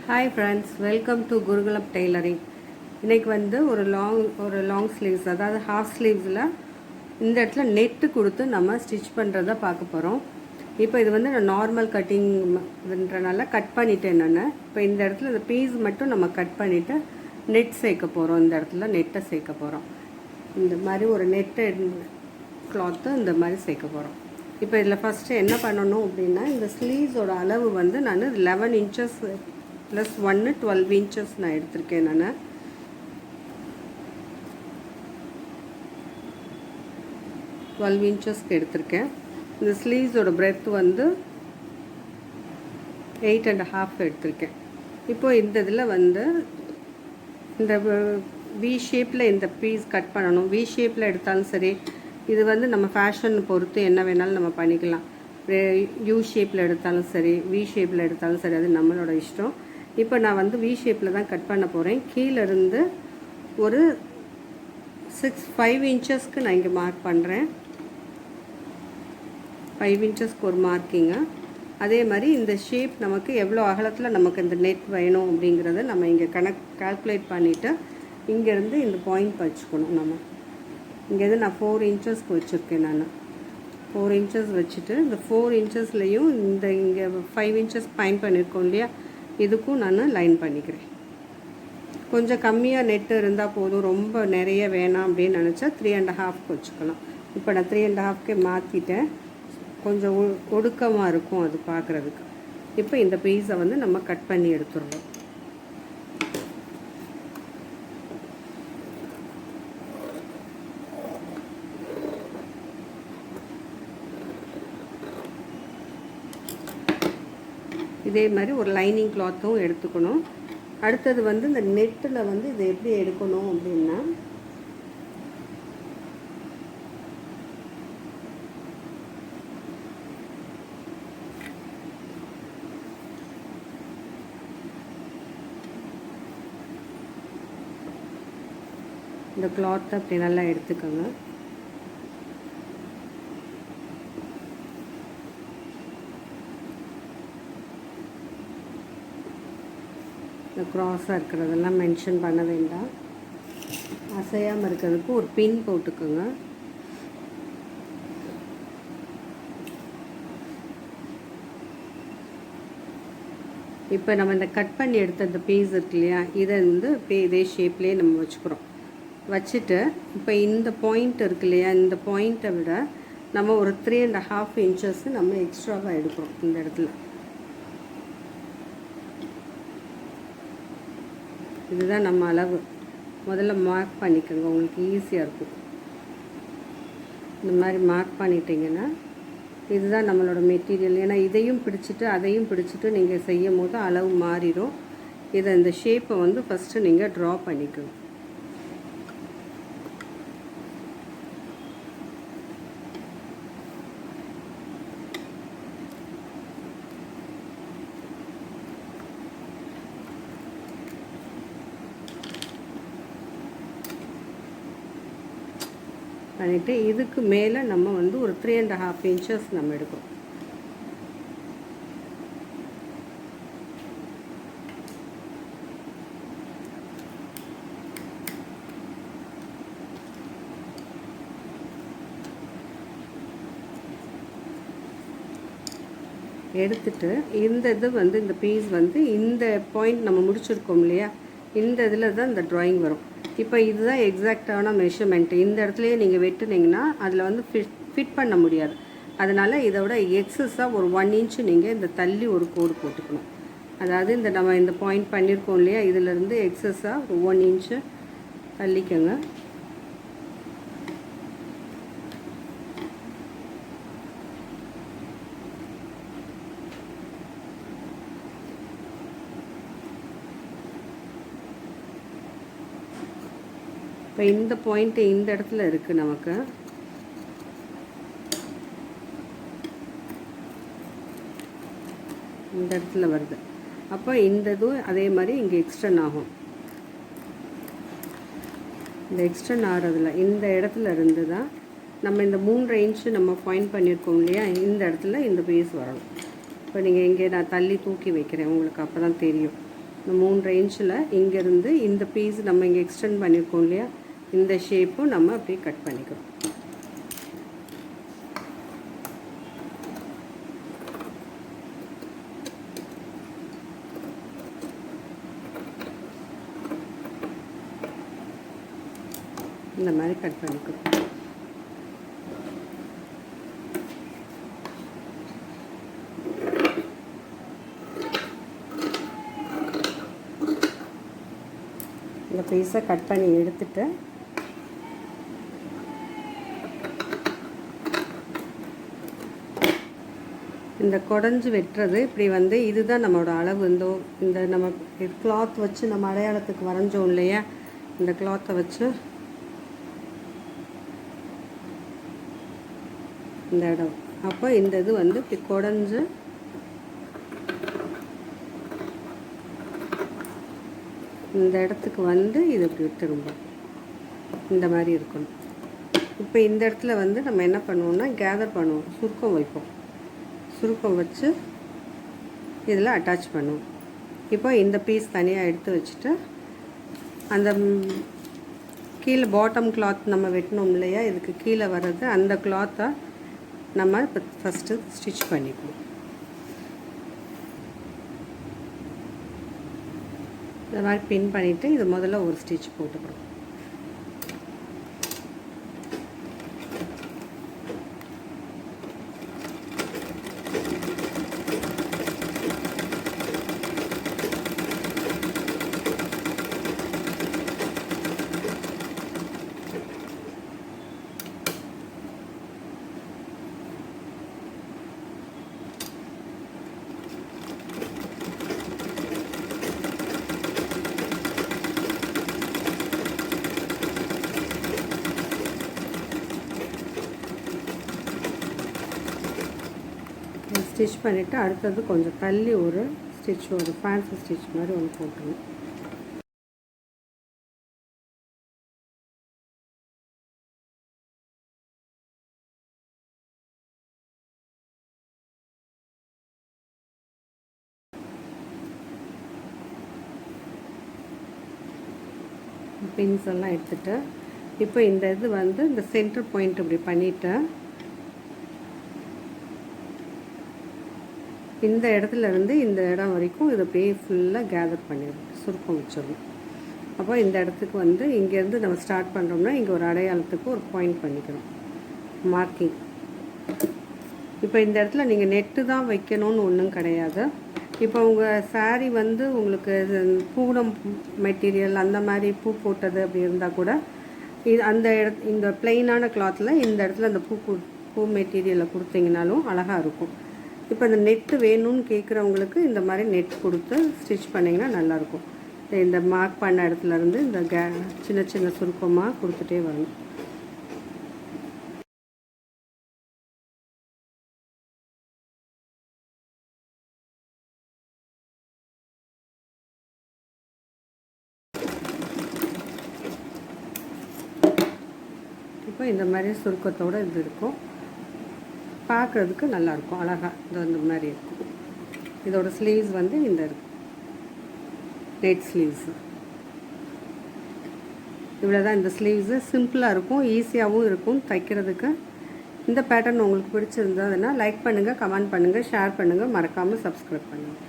Hi friends, welcome to Gurukulam tailoring. இன்றைக்கி வந்து ஒரு லாங் ஸ்லீவ்ஸ், அதாவது ஹாஃப் ஸ்லீவ்ஸில் இந்த இடத்துல நெட்டு கொடுத்து நம்ம ஸ்டிச் பண்ணுறத பார்க்க போகிறோம். இப்போ இது வந்து நான் நார்மல் கட்டிங்ன்றனால கட் பண்ணிட்டேன். நான் இப்போ இந்த இடத்துல இந்த பீஸ் மட்டும் நம்ம கட் பண்ணிவிட்டு நெட் சேர்க்க போகிறோம். இந்த இடத்துல நெட்டை சேர்க்க போகிறோம். இந்த மாதிரி ஒரு நெட்டு கிளாத்து இந்த மாதிரி சேர்க்க போகிறோம். இப்போ இதில் ஃபஸ்ட்டு என்ன பண்ணணும் அப்படின்னா, இந்த ஸ்லீவ்ஸோட அளவு வந்து நான் 11 இன்ச்சஸ் ப்ளஸ் 1 12 இன்ச்சஸ் நான் எடுத்திருக்கேன். நான் 12 இன்ச்சஸ்க்கு எடுத்திருக்கேன். இந்த ஸ்லீவ்ஸோட பிரெத் வந்து 8.5 எடுத்திருக்கேன். இப்போது இந்த இதில் வந்து இந்த வி ஷேப்பில் இந்த பீஸ் கட் பண்ணணும். வி ஷேப்பில் எடுத்தாலும் சரி, இது வந்து நம்ம ஃபேஷன் பொறுத்து என்ன வேணாலும் நம்ம பண்ணிக்கலாம். யூ ஷேப்பில் எடுத்தாலும் சரி, வி ஷேப்பில் எடுத்தாலும் சரி, அது நம்மளோட இஷ்டம். இப்போ நான் வந்து வி ஷேப்பில் தான் கட் பண்ண போகிறேன். கீழேருந்து ஒரு 5 இன்ச்சஸ்க்கு நான் இங்கே மார்க் பண்ணுறேன். 5 இன்ச்சஸ்க்கு ஒரு மார்க்கிங்க. அதே மாதிரி இந்த ஷேப் நமக்கு எவ்வளோ அகலத்தில் நமக்கு இந்த நெட் வேணும் அப்படிங்கிறத நம்ம இங்கே கால்குலேட் பண்ணிவிட்டு இங்கேருந்து இந்த பாயிண்ட் வச்சுக்கணும். நம்ம இங்கேருந்து நான் 4 இன்ச்சஸ்க்கு வச்சுருக்கேன். நான் 4 இன்ச்சஸ் வச்சுட்டு இந்த 4 இன்ச்சஸ்லேயும் இந்த இங்கே 5 இன்ச்சஸ் பைன் பண்ணியிருக்கோம் இல்லையா, இதுக்கும் நான் லைன் பண்ணிக்கிறேன். கொஞ்சம் கம்மியாக நெட்டு இருந்தால் போதும், ரொம்ப நிறைய வேணாம் அப்படின்னு நினச்சா 3.5க்கு வச்சுக்கலாம். இப்போ நான் 3.5க்கே மாற்றிட்டேன். கொஞ்சம் ஒடுக்கமாக இருக்கும் அது பார்க்குறதுக்கு. இப்போ இந்த பீஸை வந்து நம்ம கட் பண்ணி எடுத்துடுறோம். இதே மாதிரி ஒரு லைனிங் கிளாத்தும் எடுத்துக்கணும். அடுத்தது வந்து இந்த நெட்டில் வந்து இதை எப்படி எடுக்கணும் அப்படின்னா, இந்த கிளாத்தை அப்படி நல்லா எடுத்துக்கோங்க. இந்த க்ராஸாக இருக்கிறதெல்லாம் மென்ஷன் பண்ண வேண்டாம். அசையாமல் இருக்கிறதுக்கு ஒரு பின் போட்டுக்கோங்க. இப்போ நம்ம இந்த கட் பண்ணி எடுத்த இந்த பீஸ் இருக்கு இல்லையா, இதை வந்து இதே ஷேப்லேயே நம்ம வச்சுக்கிறோம். வச்சுட்டு இப்போ இந்த பாயிண்ட் இருக்கு இல்லையா, இந்த பாயிண்ட்டை விட நம்ம ஒரு 3.5 இன்ச்சஸ் நம்ம எக்ஸ்ட்ராவாக எடுக்கிறோம். இந்த இடத்துல இதுதான் நம்ம அளவு. முதல்ல மார்க் பண்ணிக்கோங்க, உங்களுக்கு ஈஸியாக இருக்கும். இந்த மாதிரி மார்க் பண்ணிட்டீங்கன்னா இதுதான் நம்மளோட மெட்டீரியல். ஏன்னா இதையும் பிடிச்சிட்டு அதையும் பிடிச்சிட்டு நீங்கள் செய்யும் போது அளவு மாறிடும். இதை இந்த ஷேப்பை வந்து ஃபஸ்ட்டு நீங்கள் ட்ரா பண்ணிக்கோங்க. பண்ணிவிட்டு இதுக்கு மேலே நம்ம வந்து ஒரு 3.5 இன்ச்சஸ் நம்ம எடுக்கிறோம். எடுத்துட்டு இந்த இது வந்து இந்த பீஸ் வந்து இந்த பாயிண்ட் நம்ம முடிச்சிருக்கோம் இல்லையா, இந்த இதில் தான் இந்த ட்ராயிங் வரும். இப்போ இதுதான் எக்ஸாக்டான மெஷர்மெண்ட்டு. இந்த இடத்துலையே நீங்கள் வெட்டுனீங்கன்னா அதில் வந்து ஃபிட் பண்ண முடியாது. அதனால் இதோட எக்ஸஸாக ஒரு 1 இன்ச்சு நீங்கள் இந்த தள்ளி ஒரு கோடு போட்டுக்கணும். அதாவது இந்த நம்ம இந்த பாயிண்ட் பண்ணியிருக்கோம் இல்லையா, இதிலேருந்து எக்ஸஸாக ஒரு 1 இன்ச்சு தள்ளிக்கோங்க. இப்போ இந்த பாயிண்ட்டு இந்த இடத்துல இருக்குது, நமக்கு இந்த இடத்துல வருது. அப்போ இந்த இதுவும் அதே மாதிரி இங்கே எக்ஸ்டெண்ட் ஆகும். இந்த எக்ஸ்டெண்ட் ஆகிறதுல இந்த இடத்துல இருந்து தான் நம்ம இந்த 3.5 இன்ச்சு நம்ம பாயிண்ட் பண்ணியிருக்கோம் இல்லையா, இந்த இடத்துல இந்த பீஸ் வரணும். இப்போ நீங்கள் இங்கே நான் தள்ளி தூக்கி வைக்கிறேன், உங்களுக்கு அப்போ தான் தெரியும். இந்த 3 இன்ச்சில் இங்கேருந்து இந்த பீஸ் நம்ம இங்கே எக்ஸ்டெண்ட் பண்ணியிருக்கோம் இல்லையா, இந்த ஷேப்பும் நம்ம அப்படியே கட் பண்ணிக்கிறோம். இந்த மாதிரி கட் பண்ணிக்கிறோம். இந்த பீஸை கட் பண்ணி எடுத்துட்டு இந்த குடஞ்சி வெட்டுறது இப்படி வந்து இதுதான் நம்மளோட அளவு. இந்த நம்ம கிளாத் வச்சு நம்ம அடையாளத்துக்கு வரைஞ்சோம் இல்லையா, இந்த கிளாத்தை வச்சு இந்த இடம், அப்போ இந்த இது வந்து இப்படி குடஞ்சி இந்த இடத்துக்கு வந்து இது இப்படி திரும்ப இந்த மாதிரி இருக்கணும். இப்போ இந்த இடத்துல வந்து நம்ம என்ன பண்ணுவோம்னா கேதர் பண்ணுவோம், சுருக்கம் வைப்போம். சுருக்கம் வச்சு இதில் அட்டாச் பண்ணுவோம். இப்போ இந்த பீஸ் தனியாக எடுத்து வச்சுட்டு அந்த கீழே பாட்டம் கிளாத் நம்ம வெட்டணும் இல்லையா, இதுக்கு கீழே வர்றது அந்த கிளாத்தை நம்ம இப்போ ஃபஸ்ட்டு ஸ்டிச் பண்ணிக்குவோம். இந்த மாதிரி பின் பண்ணிவிட்டு இது முதல்ல ஒரு ஸ்டிச் போட்டுக்கிறோம். ஸ்டிச் பண்ணிவிட்டு அடுத்தது கொஞ்சம் தள்ளி ஒரு ஸ்டிச், ஒரு ஃபேன்சி ஸ்டிச் மாதிரி ஒன்று போட்டுருணும். பின்ஸ் எல்லாம் எடுத்துகிட்டு இப்போ இந்த இது வந்து இந்த சென்டர் பாயிண்ட் இப்படி பண்ணிவிட்டேன். இந்த இடத்துல இருந்து இந்த இடம் வரைக்கும் இதை அப்படியே ஃபுல்லாக கேதர் பண்ணிடணும், சுருக்கம் வச்சிடணும். அப்போ இந்த இடத்துக்கு வந்து இங்கேருந்து நம்ம ஸ்டார்ட் பண்ணுறோம்னா இங்கே ஒரு அடையாளத்துக்கு ஒரு பாயிண்ட் பண்ணிக்கிறோம், மார்க்கிங். இப்போ இந்த இடத்துல நீங்கள் நெட்டு தான் வைக்கணும்னு ஒன்றும் கிடையாது. இப்போ உங்கள் சாரீ வந்து உங்களுக்கு பூனம் மெட்டீரியல் அந்த மாதிரி பூ போட்டது அப்படி இருந்தால் கூட இது அந்த இந்த பிளெயினான கிளாத்தில் இந்த இடத்துல அந்த பூ மெட்டீரியலை கொடுத்தீங்கனாலும் அழகாக இருக்கும். இப்போ இந்த நெட்டு வேணும்னு கேட்குறவங்களுக்கு இந்த மாதிரி நெட் கொடுத்து ஸ்டிச் பண்ணிங்கன்னா நல்லாயிருக்கும். இந்த மார்க் பண்ண இடத்துலேருந்து இந்த சின்ன சின்ன சுருக்கமாக கொடுத்துட்டே வரணும். இப்போ இந்த மாதிரி சுருக்கத்தோடு இது இருக்கும், பார்க்குறதுக்கு நல்லாயிருக்கும், அழகாக இந்த மாதிரி இருக்கும். இதோட ஸ்லீவ்ஸ் வந்து இந்த இருக்கும், நெட் ஸ்லீவ்ஸ். இவ்வளோ தான் இந்த ஸ்லீவ்ஸு. சிம்பிளாக இருக்கும், ஈஸியாகவும் இருக்கும் தைக்கிறதுக்கு. இந்த பேட்டர்ன் உங்களுக்கு பிடிச்சிருந்ததுன்னா லைக் பண்ணுங்கள், கமெண்ட் பண்ணுங்கள், ஷேர் பண்ணுங்கள், மறக்காமல் சப்ஸ்கிரைப் பண்ணுங்கள்.